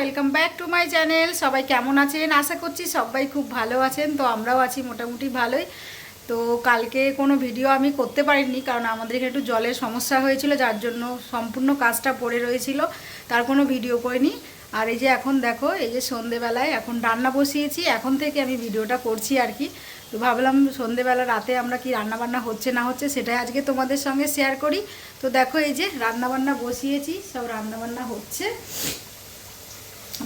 Welcome back to my channel. সবাই কেমন আছেন? আশা করছি সবাই খুব ভালো আছেন। তো আমরাও আছি মোটামুটি ভালোই। তো কালকে কোনো ভিডিও আমি করতে পারিনি, কারণ আমাদের এখানে একটু জলের সমস্যা হয়েছিল, যার জন্য সম্পূর্ণ কাজটা পড়ে রয়েছিল, তার কোনো ভিডিও করিনি। আর এই যে এখন দেখো, এই যে সন্ধেবেলায় এখন রান্না বসিয়েছি, এখন থেকে আমি ভিডিওটা করছি আর কি। তো ভাবলাম সন্ধেবেলা রাতে আমরা কি রান্নাবান্না হচ্ছে না হচ্ছে সেটাই আজকে তোমাদের সঙ্গে শেয়ার করি। তো দেখো এই যে রান্নাবান্না বসিয়েছি, সব রান্নাবান্না হচ্ছে,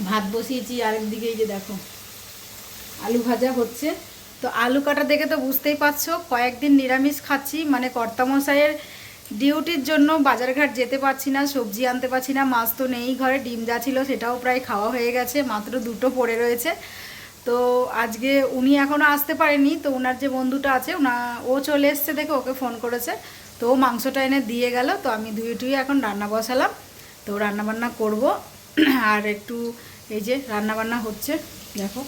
ভাত বসিয়েছি, আর একদিকে এই যে দেখো আলু ভাজা হচ্ছে। তো আলু কাটা দেখে তো বুঝতেই পারছো কয়েকদিন নিরামিষ খাচ্ছি, মানে কর্তামশাইয়ের ডিউটির জন্য বাজারঘাট যেতে পারছি না, সবজি আনতে পারছি না, মাছ তো নেই ঘরে, ডিম যা ছিল সেটাও প্রায় খাওয়া হয়ে গেছে, মাত্র 2টো পড়ে রয়েছে। তো আজকে উনি এখনও আসতে পারেনি, তো ওনার যে বন্ধুটা আছে ও চলে এসছে দেখে ওকে ফোন করেছে, তো ও মাংসটা এনে দিয়ে গেল। তো আমি ধুয়ে টুয়ে এখন রান্না বসালাম, তো রান্নাবান্না করব। আর একটু এই যে রান্নাবান্না হচ্ছে দেখো,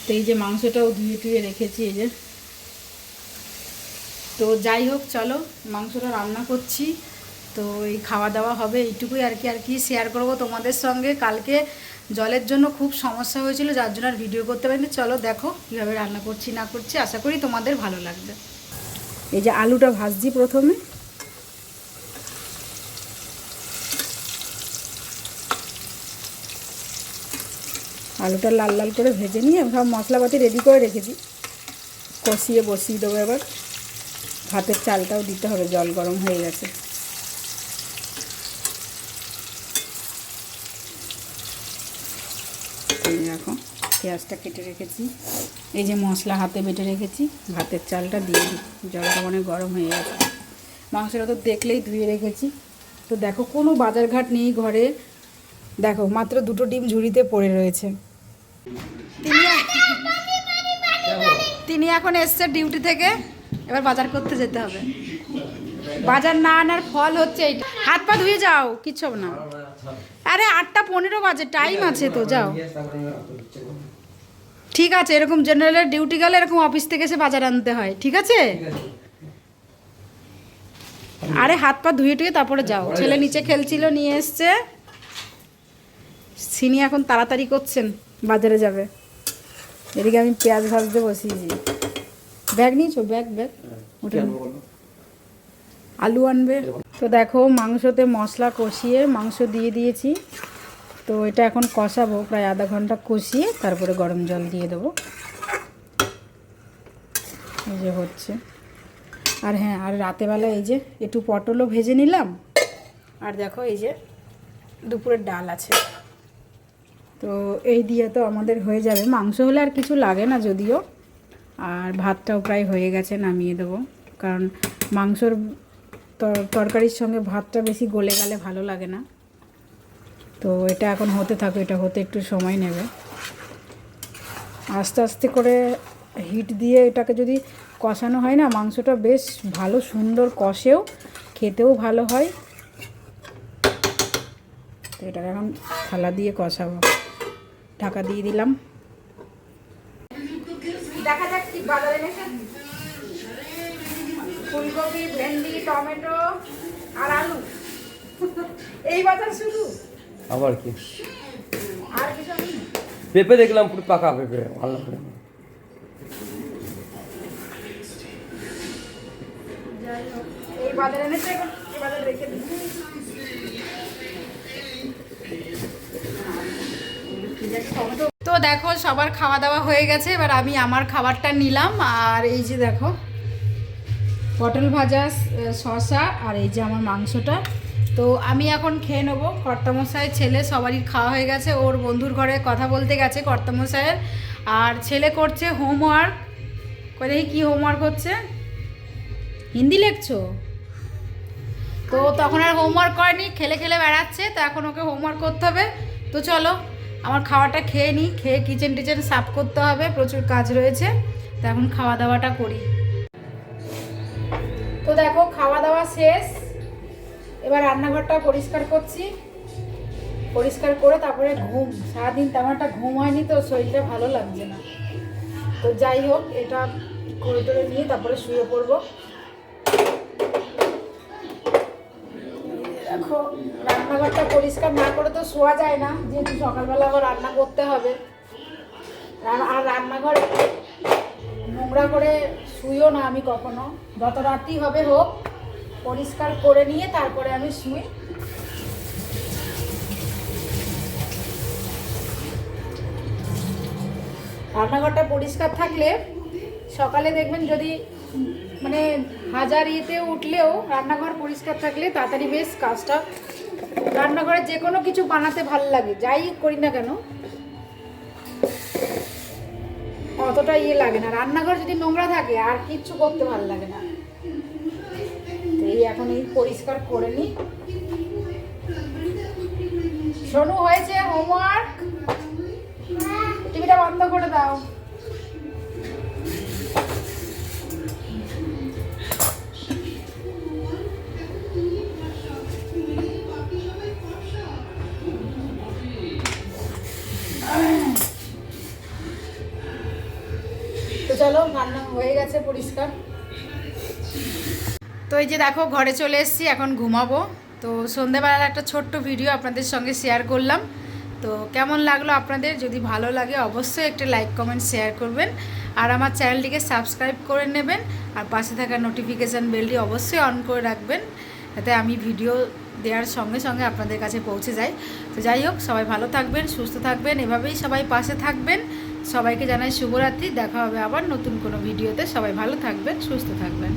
তো এই যে মাংসটাও ধুয়ে টুয়ে রেখেছি এই যে। তো যাই হোক চলো, মাংসটা রান্না করছি, তো এই খাওয়া দাওয়া হবে এইটুকুই আর কি শেয়ার করব তোমাদের সঙ্গে। কালকে জলের জন্য খুব সমস্যা হয়েছিল, যার জন্য আর ভিডিও করতে পারিনি। চলো দেখো কীভাবে রান্না করছি না করছি, আশা করি তোমাদের ভালো লাগবে। এই যে আলুটা ভাজছি প্রথমে, আলুটা লাল লাল করে ভেজে নিয়ে সব মশলাপাতি রেডি করে রেখেছি, কষিয়ে বসিয়ে দেবো। এবার ভাতের চালটাও দিতে হবে, জল গরম হয়ে গেছে। দেখো পেঁয়াজটা কেটে রেখেছি, এই যে মশলা হাতে বেটে রেখেছি, ভাতের চালটা দিয়ে দিই, জলটা অনেক গরম হয়ে গেছে। মাংসটা তো দেখলেই ধুয়ে রেখেছি। তো দেখো কোনো বাজারঘাট নেই ঘরে, দেখো মাত্র 2টো ডিম ঝুড়িতে পড়ে রয়েছে। তিনি এখন এসছে ডিউটি থেকে, এবার বাজার করতে যেতে হবে। বাজার না আনার ফল হচ্ছে এইটা। হাত পা ধুয়ে যাও, কিচ্ছু হবে না। আরে 8টা 15 বাজে, টাইম আছে তো, যাও। ঠিক আছে, এরকম জেনারেলের ডিউটি গেলে এরকম অফিস থেকে এসে বাজার আনতে হয়, ঠিক আছে? আরে হাত পা ধুয়ে টুয়ে তারপরে যাও। ছেলে নিচে খেলছিল, নিয়ে এসছে। সিনি এখন তাড়াতাড়ি করছেন, বাজারে যাবে। এদিকে আমি পেঁয়াজ ভাজতে বসিয়েছি। ব্যাগ নিয়েছো? ব্যাগ ওটা আলু আনবে। তো দেখো মাংসতে মশলা কষিয়ে মাংস দিয়ে দিয়েছি, তো এটা এখন কষাবো প্রায় আধা ঘন্টা কষিয়ে, তারপরে গরম জল দিয়ে দেবো। এই যে হচ্ছে। আর হ্যাঁ, আর রাতেবেলা এই যে একটু পটলও ভেজে নিলাম। আর দেখো এই যে দুপুরের ডাল আছে, তো এই দিয়ে তো আমাদের হয়ে যাবে। মাংস হলে আর কিছু লাগে না যদিও। আর ভাতটাও প্রায় হয়ে গেছে, নামিয়ে দেবো, কারণ মাংসর তরকারির সঙ্গে ভাতটা বেশি গলে গেলে ভালো লাগে না। তো এটা এখন হতে থাকো, এটা হতে একটু সময় নেবে। আস্তে আস্তে করে হিট দিয়ে এটাকে যদি কষানো হয় না, মাংসটা বেশ ভালো সুন্দর কষেও, খেতেও ভালো হয়। তো এটাকে এখন থালা দিয়ে কষাবো, ঢাকা দিয়ে দিলাম। দেখা যাক কি বাজারে এনেছে। ফুলকপি, ভেন্ডি, টমেটো আর আলু, এই বাজার শুধু। আবার কি আর কিছু নেই। পেঁপে দেখলাম, পুরো পাকা পেঁপে, ভালো করে। যাই হোক, এই বাজারে এনেছে, এখন এই বাজারে রেখে দিই। তো দেখো সবার খাওয়া দাওয়া হয়ে গেছে, এবার আমি আমার খাবারটা নিলাম। আর এই যে দেখো পটল ভাজা, শসা, আর এই যে আমার মাংসটা। তো আমি এখন খেয়ে নেবো। কর্তামশাইয়ের ছেলে সবারই খাওয়া হয়ে গেছে, ওর বন্ধুর ঘরে কথা বলতে গেছে কর্তামশাইয়ের। আর ছেলে করছে হোমওয়ার্ক। দেখি কী হোমওয়ার্ক হচ্ছে, হিন্দি লিখছো? তো তখন আর হোমওয়ার্ক করেনি, খেলে খেলে বেড়াচ্ছে, তো এখন ওকে হোমওয়ার্ক করতে হবে। তো চলো আমার খাওয়াটা খেয়ে নিই, খেয়ে কিচেন টিচেন সাফ করতে হবে, প্রচুর কাজ রয়েছে। তো এখন খাওয়া দাওয়াটা করি। তো দেখো খাওয়া দাওয়া শেষ, এবার রান্নাঘরটা পরিষ্কার করছি। পরিষ্কার করে তারপরে ঘুম, সারাদিন তেমন একটা ঘুম হয়নি, তো শরীরটা ভালো লাগছে না। তো যাই হোক, এটা করে টোরে নিয়ে তারপরে শুয়ে পড়বো। দেখো রান্নাঘর রান্নাঘরটা পরিষ্কার না করে তো শোয়া যায় না, যেহেতু সকালবেলা আবার রান্না করতে হবে। আর রান্নাঘরে নোংরা করে শুইও না আমি কখনো, যত রাতই হবে হোক পরিষ্কার করে নিয়ে তারপরে আমি শুই। রান্নাঘরটা পরিষ্কার থাকলে সকালে দেখবেন, যদি মানে হাজার ইয়েতে উঠলেও রান্নাঘর পরিষ্কার থাকলে তাড়াতাড়ি বেশ কাজটা, রান্নাঘরে যে কোনো কিছু বানাতে ভালো লাগে, যাই করি না কেন অতটা ইয়ে লাগে না। রান্নাঘর যদি নোংরা থাকে আর কিচ্ছু করতে ভালো লাগে না। তো এই এখন এই পরিষ্কার করে নিই। শোনু, হয়েছে হোমওয়ার্ক? টিভিটা বন্ধ করে দাও। তো চলো, রান্না হয়ে গেছে পরিষ্কার। তো এই যে দেখো ঘরে চলে এসেছি, এখন ঘুমাবো। তো সন্ধেবেলার একটা ছোট্ট ভিডিও আপনাদের সঙ্গে শেয়ার করলাম। তো কেমন লাগলো আপনাদের? যদি ভালো লাগে অবশ্যই একটা লাইক কমেন্ট শেয়ার করবেন, আর আমার চ্যানেলটিকে সাবস্ক্রাইব করে নেবেন, আর পাশে থাকা নোটিফিকেশান বেলটি অবশ্যই অন করে রাখবেন, যাতে আমি ভিডিও দেওয়ার সঙ্গে সঙ্গে আপনাদের কাছে পৌঁছে যায়। তো যাই হোক, সবাই ভালো থাকবেন, সুস্থ থাকবেন, এভাবেই সবাই পাশে থাকবেন। সবাইকে জানাই শুভরাত্রি। দেখা হবে আবার নতুন কোনো ভিডিওতে। সবাই ভালো থাকবেন, সুস্থ থাকবেন।